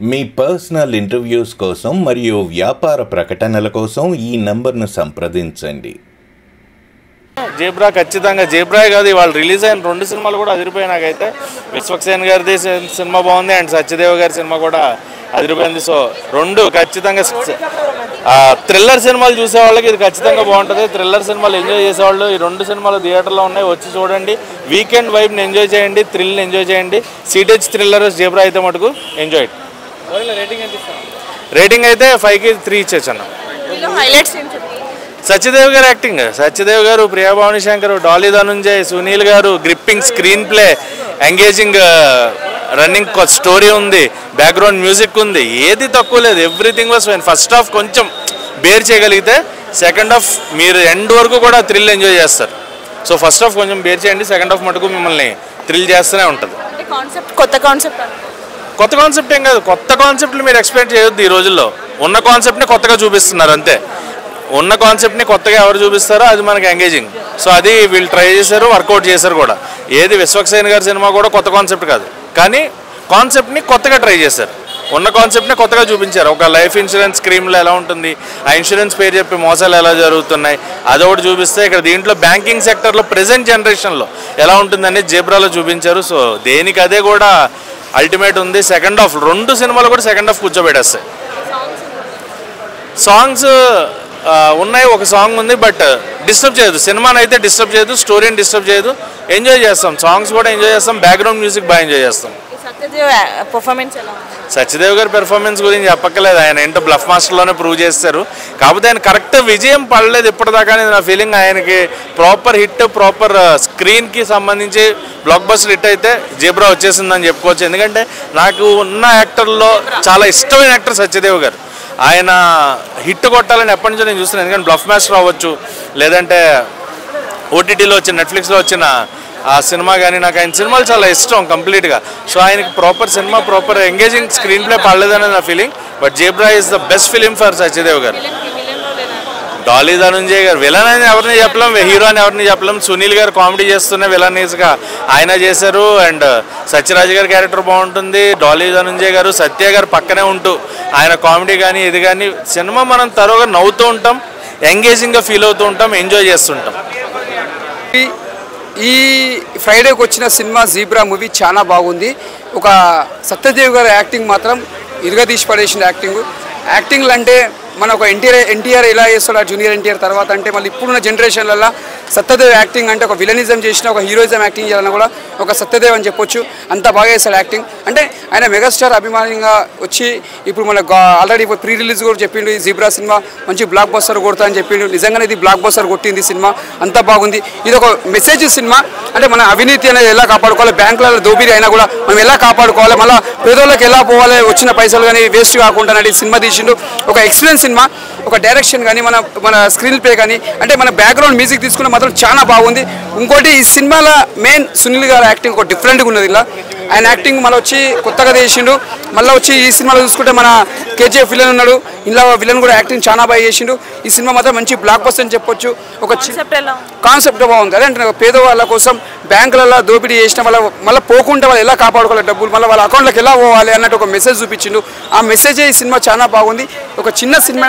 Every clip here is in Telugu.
మీ పర్సనల్ ఇంటర్వ్యూస్ కోసం మరియు వ్యాపార ప్రకటనల కోసం ఈ నంబర్ను సంప్రదించండి. జేబ్రా ఖచ్చితంగా జేబ్రా కాదు, ఇవాళ రిలీజ్ అయిన 2 సినిమాలు కూడా అదిరిపోయాయి. నాకైతే విశ్వక్సేన్ గారిది సినిమా బాగుంది అండ్ సత్యదేవ్ గారి సినిమా కూడా అదిరిపోయింది. సో 2 ఖచ్చితంగా థ్రిల్లర్ సినిమాలు చూసే వాళ్ళకి ఇది ఖచ్చితంగా బాగుంటుంది. థ్రిల్లర్ సినిమాలు ఎంజాయ్ చేసేవాళ్ళు ఈ 2 సినిమాలు థియేటర్లో ఉన్నాయి, వచ్చి చూడండి. వీకెండ్ వైబ్ని ఎంజాయ్ చేయండి, థ్రిల్ని ఎంజాయ్ చేయండి. సీటేజ్ థ్రిల్లర్ జేబ్రా అయితే మటుకు ఎంజాయ్. రేటింగ్ అయితే 5కి 3 ఇచ్చేచ్చు అన్న. సత్యదేవ్ గారు యాక్టింగ్, సత్యదేవ్ గారు, ప్రియా భవాని శంకర్, డాలీ ధనుంజయ్, సునీల్ గారు, gripping screen play, engaging running story ఉంది, బ్యాక్గ్రౌండ్ మ్యూజిక్ ఉంది, ఏది తక్కువ లేదు. Everything was fine. First half కొంచెం బేర్ చేయగలిగితే సెకండ్ హాఫ్ మీరు ఎండ్ వరకు కూడా థ్రిల్ ఎంజాయ్ చేస్తారు. సో ఫస్ట్ హాఫ్ కొంచెం బేర్ చేయండి, సెకండ్ హాఫ్ మటుకు మిమ్మల్ని థ్రిల్ చేస్తూనే ఉంటుంది. కొత్త కాన్సెప్ట్ ఏం కాదు, కొత్త కాన్సెప్ట్లు మీరు ఎక్స్పెక్ట్ చేయొద్దు. ఈ రోజుల్లో ఉన్న కాన్సెప్ట్ని కొత్తగా చూపిస్తున్నారు అంతే. ఉన్న కాన్సెప్ట్ని కొత్తగా ఎవరు చూపిస్తారో అది మనకి ఎంగేజింగ్. సో అది వీళ్ళు ట్రై చేశారు, వర్కౌట్ చేశారు కూడా. ఏది విశ్వక్సేన్ గారి సినిమా కూడా కొత్త కాన్సెప్ట్ కాదు, కానీ కాన్సెప్ట్ని కొత్తగా ట్రై చేశారు. ఉన్న కాన్సెప్ట్ని కొత్తగా చూపించారు. ఒక లైఫ్ ఇన్సూరెన్స్ స్కీమ్లో ఎలా ఉంటుంది, ఆ ఇన్సూరెన్స్ పేరు చెప్పి మోసాలు ఎలా జరుగుతున్నాయి అదొకటి చూపిస్తే, ఇక్కడ దీంట్లో బ్యాంకింగ్ సెక్టర్లో ప్రెజెంట్ జనరేషన్లో ఎలా ఉంటుందని జేబ్రాలో చూపించారు. సో దేనికి అదే కూడా అల్టిమేట్ ఉంది. సెకండ్ హాఫ్ 2 సినిమాలు కూడా సెకండ్ హాఫ్ కూర్చోబెట్టేస్తాయి. సాంగ్స్ ఉన్నాయి, ఒక సాంగ్ ఉంది, బట్ డిస్టర్బ్ చేయదు. సినిమాని అయితే డిస్టర్బ్ చేయదు, స్టోరీని డిస్టర్బ్ చేయదు. ఎంజాయ్ చేస్తాం, సాంగ్స్ కూడా ఎంజాయ్ చేస్తాం, బ్యాక్గ్రౌండ్ మ్యూజిక్ బాగా ఎంజాయ్ చేస్తాం. సత్యదేవ్ గారి పెర్ఫార్మెన్స్ గురించి చెప్పక్కలేదు, ఆయన ఏంటో బ్లఫ్ మాస్టర్లోనే ప్రూవ్ చేస్తారు. కాకపోతే ఆయన కరెక్ట్ విజయం పడలేదు ఇప్పటిదాకా అనేది నా ఫీలింగ్. ఆయనకి ప్రాపర్ హిట్, ప్రాపర్ స్క్రీన్కి సంబంధించి బ్లాక్ బస్టర్ హిట్ అయితే జేబ్రా వచ్చేసిందని చెప్పుకోవచ్చు. ఎందుకంటే నాకు ఉన్న యాక్టర్లో చాలా ఇష్టమైన యాక్టర్ సత్యదేవ్ గారు. ఆయన హిట్ కొట్టాలని ఎప్పటి నుంచో నేను చూస్తున్నాను. ఎందుకంటే బ్లఫ్ మాస్టర్ అవ్వచ్చు, లేదంటే ఓటీటీలో వచ్చిన, నెట్ఫ్లిక్స్లో వచ్చిన ఆ సినిమా కానీ, నాకు ఆయన సినిమాలు చాలా ఇష్టం కంప్లీట్గా. సో ఆయనకి proper cinema, proper engaging screenplay పడలేదనేది నా feeling. But Zebra is the best film for Satyadev garu. Daali Dhananjay గారు విలన్ అని ఎవరిని చెప్పలేం, హీరో అని ఎవరిని చెప్పలేం. సునీల్ గారు కామెడీ చేస్తున్న విలనీస్గా ఆయన చేశారు. అండ్ సత్యరాజ్ గారి క్యారెక్టర్ బాగుంటుంది. డాలీ ధనుంజయ్ గారు, సత్య గారు పక్కనే ఉంటూ ఆయన కామెడీ కానీ ఇది కానీ సినిమా మనం తరోగా నవ్వుతూ ఉంటాం, ఎంగేజింగ్గా ఫీల్ అవుతూ ఉంటాం, ఎంజాయ్ చేస్తుంటాం. ఈ ఫ్రైడేకి వచ్చిన సినిమా జీబ్రా మూవీ చాలా బాగుంది. ఒక సత్యదేవ్ గారి యాక్టింగ్ మాత్రం ఇరగదీసి పడేసిన యాక్టింగ్లు అంటే మన ఒక ఎన్టీఆర్ ఎలా చేస్తాడు, జూనియర్ ఎన్టీఆర్ తర్వాత అంటే మళ్ళీ ఇప్పుడున్న జనరేషన్లలో సత్యదేవ్ యాక్టింగ్ అంటే ఒక విలనిజం చేసిన, ఒక హీరోయిజం యాక్టింగ్ చేయాలన్నా కూడా ఒక సత్యదేవ్ అని చెప్పొచ్చు. అంత బాగా చేస్తాడు యాక్టింగ్. అంటే ఆయన మెగాస్టార్ అభిమానంగా వచ్చి ఇప్పుడు మన ఆల్రెడీ ప్రీ రిలీజ్ కూడా చెప్పిండు, ఈ జీబ్రా సినిమా మంచి బ్లాక్ బస్టర్ కొడతా అని చెప్పిండు. నిజంగానే ఇది బ్లాక్ బస్టర్ కొట్టింది సినిమా, అంత బాగుంది. ఇది ఒక మెసేజ్ సినిమా. అంటే మన అవినీతి అనేది ఎలా కాపాడుకోవాలి, బ్యాంకులలో దోపిడీ అయినా కూడా మనం ఎలా కాపాడుకోవాలి, మళ్ళీ పేదోళ్ళకి ఎలా పోవాలి, వచ్చిన పైసలు కానీ వేస్ట్ కాకుండా అనేది సినిమా తీసిండు. ఒక ఎక్స్పీరియన్స్ సినిమా, ఒక డైరెక్షన్ కానీ మన స్క్రీన్ ప్లే కానీ, అంటే మన బ్యాక్గ్రౌండ్ మ్యూజిక్ తీసుకున్న మాత్రం చాలా బాగుంది. ఇంకోటి ఈ సినిమాలో మెయిన్ సునీల్ గారి యాక్టింగ్ ఒక డిఫరెంట్గా ఉన్నది. ఇలా ఆయన యాక్టింగ్ మళ్ళీ వచ్చి కొత్తగా చేసిండు. మళ్ళీ వచ్చి ఈ సినిమాలో చూసుకుంటే మన కేజీఎఫ్ విలన్ ఉన్నాడు, ఇలా విలన్ కూడా యాక్టింగ్ చాలా బాగా చేసిండు. ఈ సినిమా మాత్రం మంచి బ్లాక్ బస్టర్ అని చెప్పొచ్చు. ఒక కాన్సెప్ట్ బాగుంది. అదే అంటే పేదవాళ్ళ కోసం బ్యాంకులలో దోపిడీ చేసిన వాళ్ళ మళ్ళీ పోకుండా వాళ్ళు ఎలా కాపాడుకోవాలి డబ్బులు, మళ్ళీ వాళ్ళ అకౌంట్లోకి ఎలా పోవాలి అన్నట్టు ఒక మెసేజ్ చూపించిండు. ఆ మెసేజే ఈ సినిమా చాలా బాగుంది. ఒక చిన్న సినిమా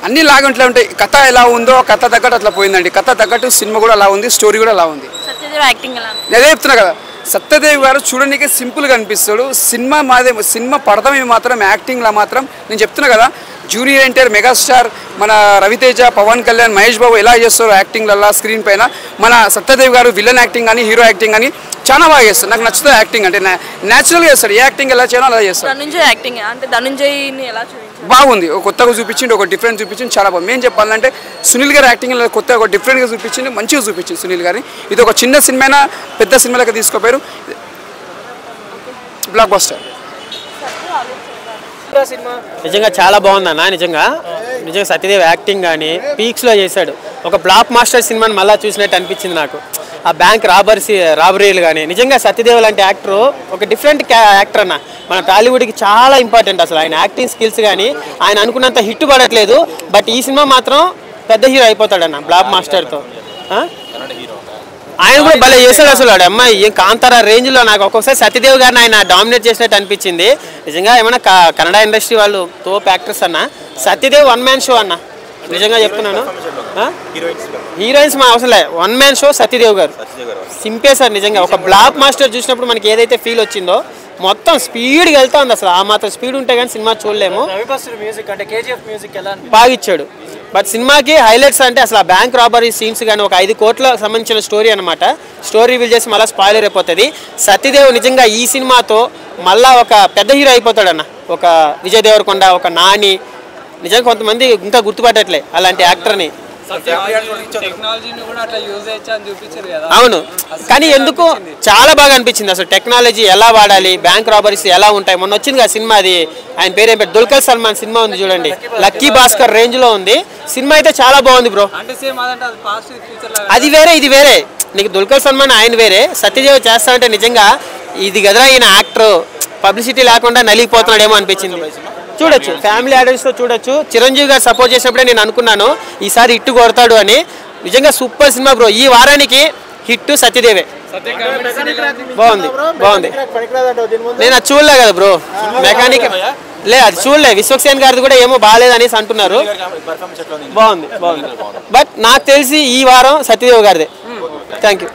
అన్ని లాగంట్లే ఉంటాయి. కథ ఎలా ఉందో కథ తగ్గట్టు అట్లా పోయిందండి. కథ తగ్గట్టు సినిమా కూడా అలా ఉంది, స్టోరీ కూడా అలా ఉంది. అదే చెప్తున్నా కదా, సత్యదేవ్ గారు చూడడానికి సింపుల్గా అనిపిస్తాడు. సినిమా పడతాం మాత్రం యాక్టింగ్లో మాత్రం నేను చెప్తున్నా కదా, జూనియర్ ఎన్టీఆర్, మెగాస్టార్ మన రవితేజ, పవన్ కళ్యాణ్, మహేష్ బాబు ఎలా చేస్తారు యాక్టింగ్లలో స్క్రీన్ పైన, మన సత్యదేవ్ గారు విలన్ యాక్టింగ్ కానీ హీరో యాక్టింగ్ కానీ చాలా బాగా చేస్తారు. నాకు నచ్చుతుంది యాక్టింగ్. అంటే న్యాచురల్గా చేస్తాడు, ఏ యాక్టింగ్ ఎలా చేయాలో అలా చేస్తాడు. బాగుంది. ఒక కొత్తగా చూపించింది, ఒక డిఫరెంట్ చూపించింది, చాలా బాగుంది. మేము చెప్పాలంటే సునీల్ గారి యాక్టింగ్ కొత్తగా ఒక డిఫరెంట్గా చూపించింది, మంచిగా చూపించింది సునీల్ గారిని. ఇది ఒక చిన్న సినిమా పెద్ద సినిమాలకు తీసుకోపోయారు, బ్లాక్ బస్టర్. నిజంగా చాలా బాగుందన్న. నిజంగా సత్యదేవ్ యాక్టింగ్ కానీ పీక్స్లో చేశాడు. ఒక బ్లాక్ మాస్టర్ సినిమాని మళ్ళీ చూసినట్టు అనిపించింది నాకు. ఆ బ్యాంక్ రాబరీలు కానీ నిజంగా సత్యదేవ్ లాంటి యాక్టర్ ఒక డిఫరెంట్ యాక్టర్ అన్న. మన టాలీవుడ్కి చాలా ఇంపార్టెంట్. అసలు ఆయన యాక్టింగ్ స్కిల్స్ కానీ ఆయన అనుకున్నంత హిట్ పడట్లేదు. బట్ ఈ సినిమా మాత్రం పెద్ద హీరో అయిపోతాడన్న బ్లాక్ మాస్టర్తో. ఆయన కూడా భలే చేశాడు అసలు. వాడు అమ్మాయి ఏం కాంతారా రేంజ్లో నాకు ఒక్కొక్కసారి సత్యదేవ్ గారిని ఆయన డామినేట్ చేసినట్టు అనిపించింది. నిజంగా ఏమన్నా కన్నడ ఇండస్ట్రీ వాళ్ళు తోపు యాక్టర్స్ అన్న, సత్యదేవ్ వన్ మ్యాన్ షో అన్న, నిజంగా చెప్తున్నాను. హీరోయిన్స్ మా అవసరం లే, వన్ మ్యాన్ షో సత్యదేవ్ గారు సింపే సార్. నిజంగా ఒక బ్లాక్ మాస్టర్ చూసినప్పుడు మనకి ఏదైతే ఫీల్ వచ్చిందో మొత్తం స్పీడ్గా వెళ్తా ఉంది. అసలు ఆ మాత్రం స్పీడ్ ఉంటే కానీ సినిమా చూడలేము. బాగా ఇచ్చాడు. బట్ సినిమాకి హైలైట్స్ అంటే అసలు ఆ బ్యాంక్ రాబరీ సీన్స్ కానీ ఒక 5 కోట్ల సంబంధించిన స్టోరీ అనమాట. స్టోరీ రివీల్ చేసి మళ్ళీ స్పాయిలర్ అయిపోతుంది. సత్యదేవ్ నిజంగా ఈ సినిమాతో మళ్ళా ఒక పెద్ద హీరో అయిపోతాడన్న. ఒక విజయ్ దేవరకొండ, ఒక నాని, నిజంగా కొంతమంది ఇంకా గుర్తుపట్టట్లే అలాంటి యాక్టర్ని. అవును, కానీ ఎందుకు చాలా బాగా అనిపించింది అసలు. టెక్నాలజీ ఎలా వాడాలి, బ్యాంక్ రాబరీస్ ఎలా ఉంటాయి. మొన్న వచ్చింది కదా సినిమా, అది ఆయన పేరు ఏం పేరు, దుల్కర్ సల్మాన్ సినిమా ఉంది చూడండి, లక్కీ భాస్కర్ రేంజ్ లో ఉంది సినిమా. అయితే చాలా బాగుంది బ్రో. అది వేరే ఇది వేరే. నీకు దుల్కర్ సల్మాన్ ఆయన వేరే, సత్యదేవ్ చేస్తా అంటే నిజంగా ఇది కదరా ఈయన యాక్టర్, పబ్లిసిటీ లేకుండా నలిగిపోతున్నాడేమో అనిపించింది. చూడొచ్చు, ఫ్యామిలీ ఆడియన్స్తో చూడొచ్చు. చిరంజీవి గారు సపోర్ట్ చేసినప్పుడే నేను అనుకున్నాను ఈసారి హిట్ కొడతాడు అని. నిజంగా సూపర్ సినిమా బ్రో. ఈ వారానికి హిట్ సత్యదేవే. బాగుంది బాగుంది. నేను అది చూడలే కదా బ్రో, మెకానిక్ లే అది చూడలే. విశ్వక్సేన్ గారిది కూడా ఏమో బాగాలేదు అనేసి అంటున్నారు. బాగుంది బాగుంది. బట్ నాకు తెలిసి ఈ వారం సత్యదేవ్ గారిదే. Thank you.